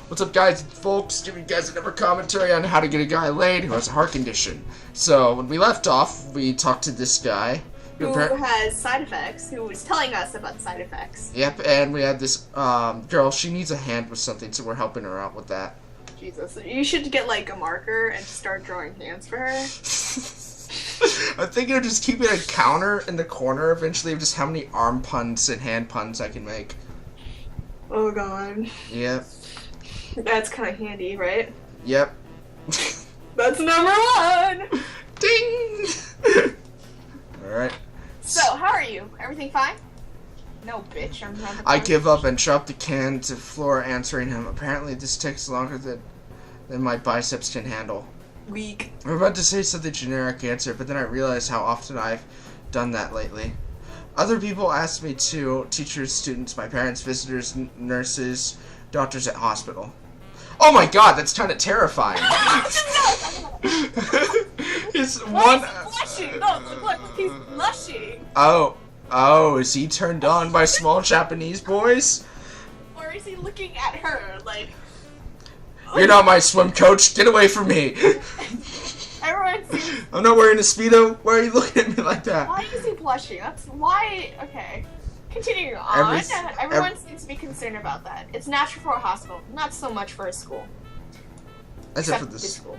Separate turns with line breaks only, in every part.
What's up, guys and folks? Giving you guys another commentary on how to get a guy laid who has a heart condition. So, when we left off, we talked to this guy.
Who has side effects, who was telling us about the side effects.
Yep, and we had this girl, she needs a hand with something, so we're helping her out with that.
Jesus, you should get, like, a marker and start drawing hands for her.
I'm thinking of just keeping a counter in the corner eventually of just how many arm puns and hand puns I can make.
Oh, God.
Yep.
That's kind of handy, right?
Yep.
That's number one!
Ding! Alright.
So, how are you? Everything fine? No, bitch, I'm not the
I give up and drop the can to the floor, answering him. Apparently this takes longer than my biceps can handle.
Weak.
I'm about to say something generic answer, but then I realized how often I've done that lately. Other people ask me too, teachers, students, my parents, visitors, nurses, doctors at hospital. Oh my god, that's kind of terrifying. It's one.
He's blushing. No, look, he's blushing.
Oh, is he turned on by small Japanese boys?
Or is he looking at her like?
You're not my swim coach. Get away from me.
Everyone seems.
I'm not wearing a Speedo. Why are you looking at me like that?
Why is he blushing? That's why. Okay. Continuing on. Everyone seems to be concerned about that. It's natural for a hospital, not so much for a school.
Except for this
school.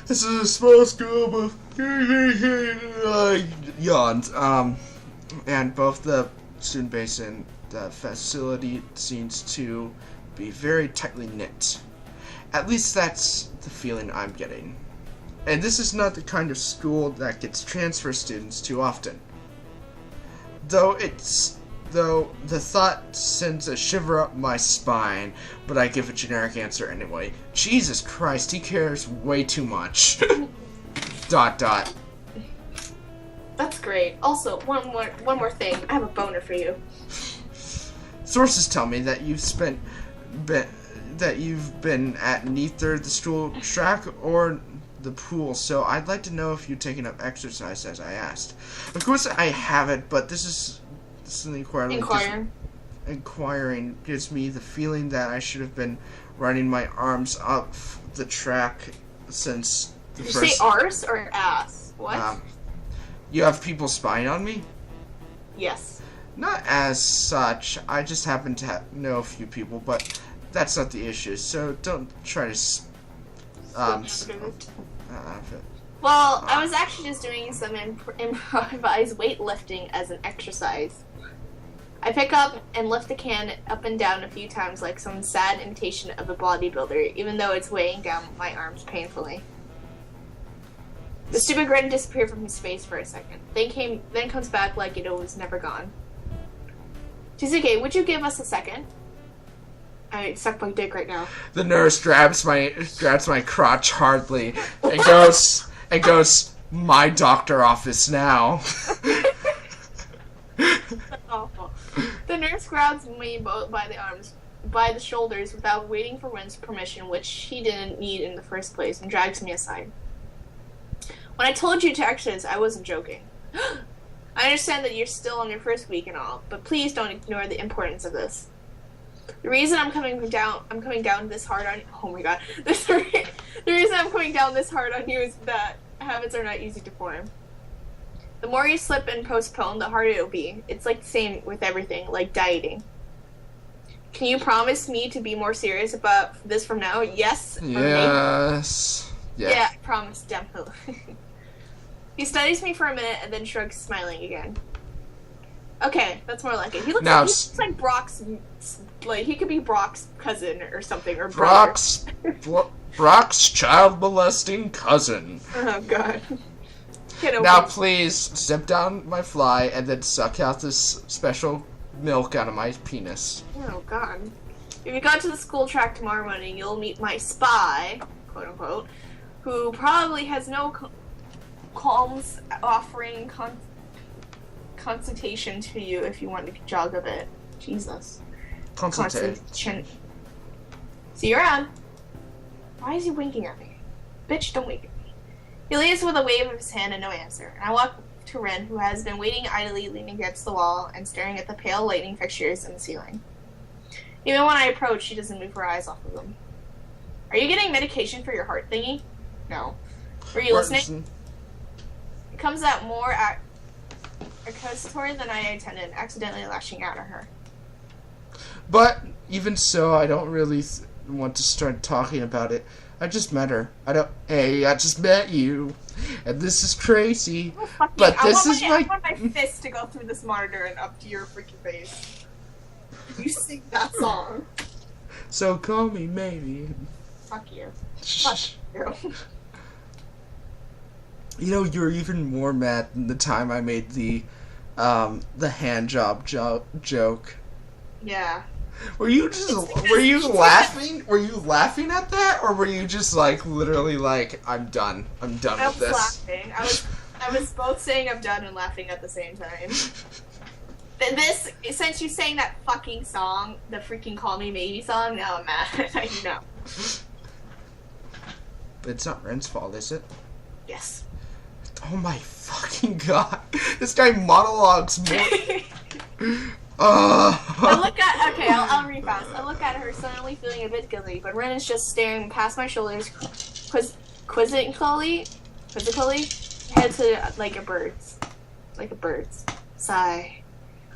This is a small school, but yawned. And both the student base and the facility seems to be very tightly knit. At least that's the feeling I'm getting. And this is not the kind of school that gets transfer students too often. Though the thought sends a shiver up my spine, but I give a generic answer anyway. Jesus Christ, he cares way too much. ...
That's great. Also, one more thing. I have a boner for you.
Sources tell me that you've been at neither the school track or the pool, so I'd like to know if you've taken up exercise as I asked. Of course I haven't, but this is an inquiring gives me the feeling that I should have been running my arms up the track since the
Did
first...
you say arse or ass? What?
You have people spying on me?
Yes.
Not as such. I just happen to know a few people, but that's not the issue, so don't try to...
Well, I was actually just doing some improvised weightlifting as an exercise. I pick up and lift the can up and down a few times like some sad imitation of a bodybuilder, even though it's weighing down my arms painfully. The stupid grin disappeared from his face for a second, then comes back like it was never gone. Shizuke, would you give us a second? I suck my dick right now.
The nurse grabs my crotch hardly and goes, my doctor office now.
Awful. The nurse grabs me both by the shoulders without waiting for Ren's permission, which he didn't need in the first place, and drags me aside. When I told you to exercise, I wasn't joking. I understand that you're still on your first week and all, but please don't ignore the importance of this. The reason I'm coming down this hard on you. Oh my god. The reason I'm coming down this hard on you is that habits are not easy to form. The more you slip and postpone, the harder it'll be. It's like the same with everything, like dieting. Can you promise me to be more serious about this from now? Yes?
Yes.
Yeah, I promise, definitely. He studies me for a minute and then shrugs, smiling again. Okay, that's more like it. He looks like Brock's, like, he could be Brock's cousin or something, or
Brock's child molesting cousin.
Oh god.
Now please, step down my fly and then suck out this special milk out of my penis.
Oh god. If you go to the school track tomorrow morning, you'll meet my spy, quote unquote, who probably has no qualms offering consultation to you if you want to jog a bit. Jesus. Consultation. See you around. Why is he winking at me? Bitch, don't wink at me. He leaves with a wave of his hand and no answer, and I walk to Ren, who has been waiting idly, leaning against the wall and staring at the pale lightning fixtures in the ceiling. Even when I approach, she doesn't move her eyes off of them. Are you getting medication for your heart thingy? No. Were you listening? It comes out more accusatory than I intended, accidentally lashing out at her.
But even so, I don't really want to start talking about it. I just met her. Hey, I just met you, and this is crazy.
Oh,
but
I want my fist to go through this monitor and up to your freaking face. You sing that song.
So call me maybe.
Fuck you. Fuck you.
You know, you're even more mad than the time I made the hand job joke.
Yeah.
Were you laughing? Were you laughing at that, or were you just like literally like, I'm done with this?
I was laughing. I was both saying I'm done and laughing at the same time. Since you sang that fucking song, the freaking Call Me Maybe song, now I'm mad. I know.
But it's not Ren's fault, is it?
Yes.
Oh my fucking god! This guy monologues more.
I'll read fast. I look at her, suddenly feeling a bit guilty, but Ren is just staring past my shoulders, quizzically, head to like a bird's sigh.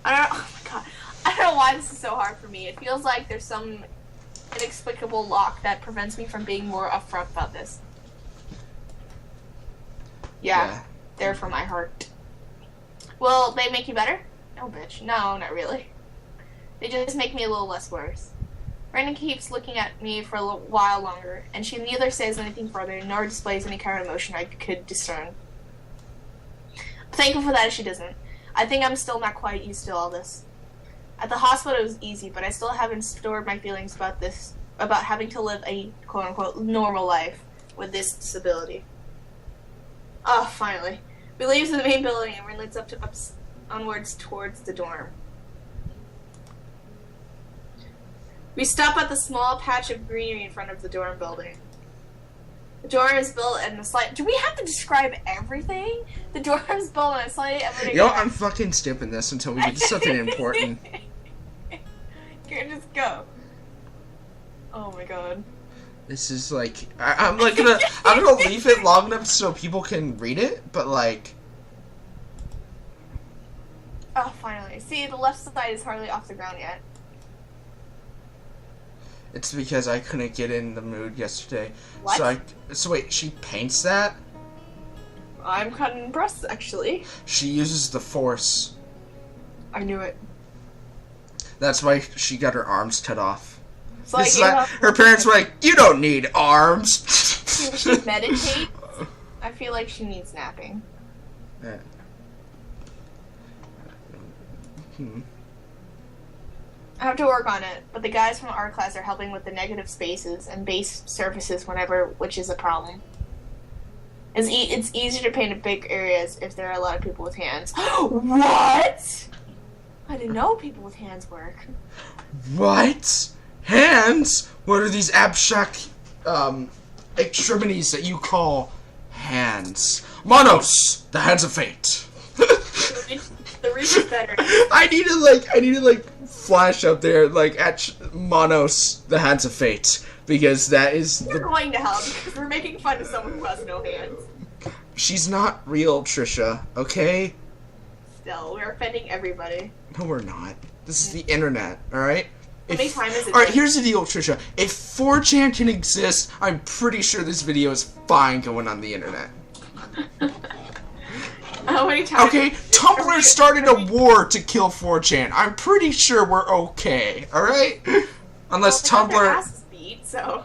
I don't know. Oh my god, I don't know why this is so hard for me. It feels like there's some inexplicable lock that prevents me from being more upfront about this. Yeah. They're for my heart. Will they make you better? No, bitch. No, not really. They just make me a little less worse. Brandon keeps looking at me for a while longer, and she neither says anything further nor displays any kind of emotion I could discern. I'm thankful for that if she doesn't. I think I'm still not quite used to all this. At the hospital it was easy, but I still haven't stored my feelings about having to live a quote-unquote normal life with this disability. Oh, finally. We leave the main building and Ren leads onwards towards the dorm. We stop at the small patch of greenery in front of the dorm building. The dorm is built in a slight... Do we have to describe everything? The dorm is built in a slightly...
You know, I'm fucking skipping this until we get to something important.
Just go. Oh my god.
This is like... I'm gonna leave it long enough so people can read it, but like...
Oh, finally. See, the left side is hardly off the ground yet.
It's because I couldn't get in the mood yesterday.
What?
So wait, she paints that?
I'm kind of impressed, actually.
She uses the Force.
I knew it.
That's why she got her arms cut off.
So
her parents were like, you don't need arms.
When she meditates, I feel like she needs napping.
Yeah.
I have to work on it, but the guys from art class are helping with the negative spaces and base surfaces which is a problem. It's easier to paint in big areas if there are a lot of people with hands. What? I didn't know people with hands work.
What? Hands? What are these abstract extremities that you call hands? Manos, the hands of fate.
The reach is better.
I need to flash up there at Manos, the hands of fate, because that is
You're going to help because we're making fun of someone who has no hands.
She's not real, Trisha, okay?
Still, we're offending everybody.
No, we're not. This is the internet, alright?
How many times is it?
Alright, here's the deal, Trisha. If 4chan can exist, I'm pretty sure this video is fine going on the internet.
How many times?
Okay, Tumblr started a war to kill 4chan. I'm pretty sure we're okay, alright? Unless Tumblr...
Beat, so...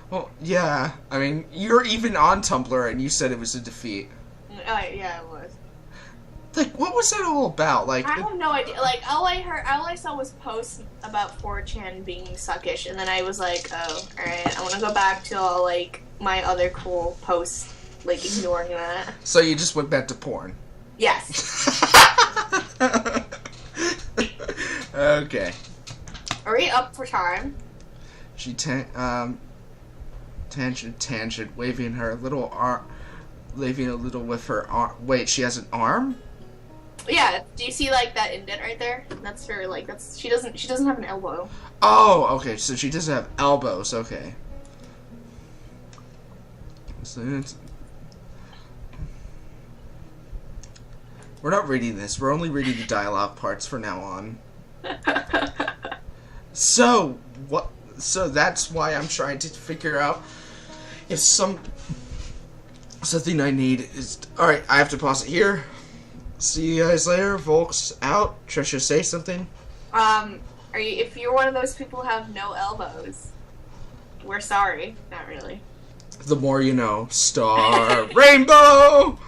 Well, yeah. I mean, you're even on Tumblr and you said it was a defeat.
Yeah, it was.
Like, what was that all about? Like,
I have no idea. Like, all I saw was posts about 4chan being suckish, and then I was like, oh, alright, I want to go back to all, like, my other cool posts, like, ignoring that.
So you just went back to porn?
Yes.
Okay.
Are we up for time?
She tangent, waving her little arm, waving a little with her arm. Wait, she has an arm?
Yeah, do you see like that indent right there? That's her. Like that's she doesn't have an elbow.
Oh, okay. So she doesn't have elbows. Okay. So we're not reading this. We're only reading the dialogue parts from now on. So what? So that's why I'm trying to figure out if something I need is. All right, I have to pause it here. See you guys later. Volk's out. Trisha, say something.
If you're one of those people who have no elbows, we're sorry. Not really.
The more you know. Star Rainbow.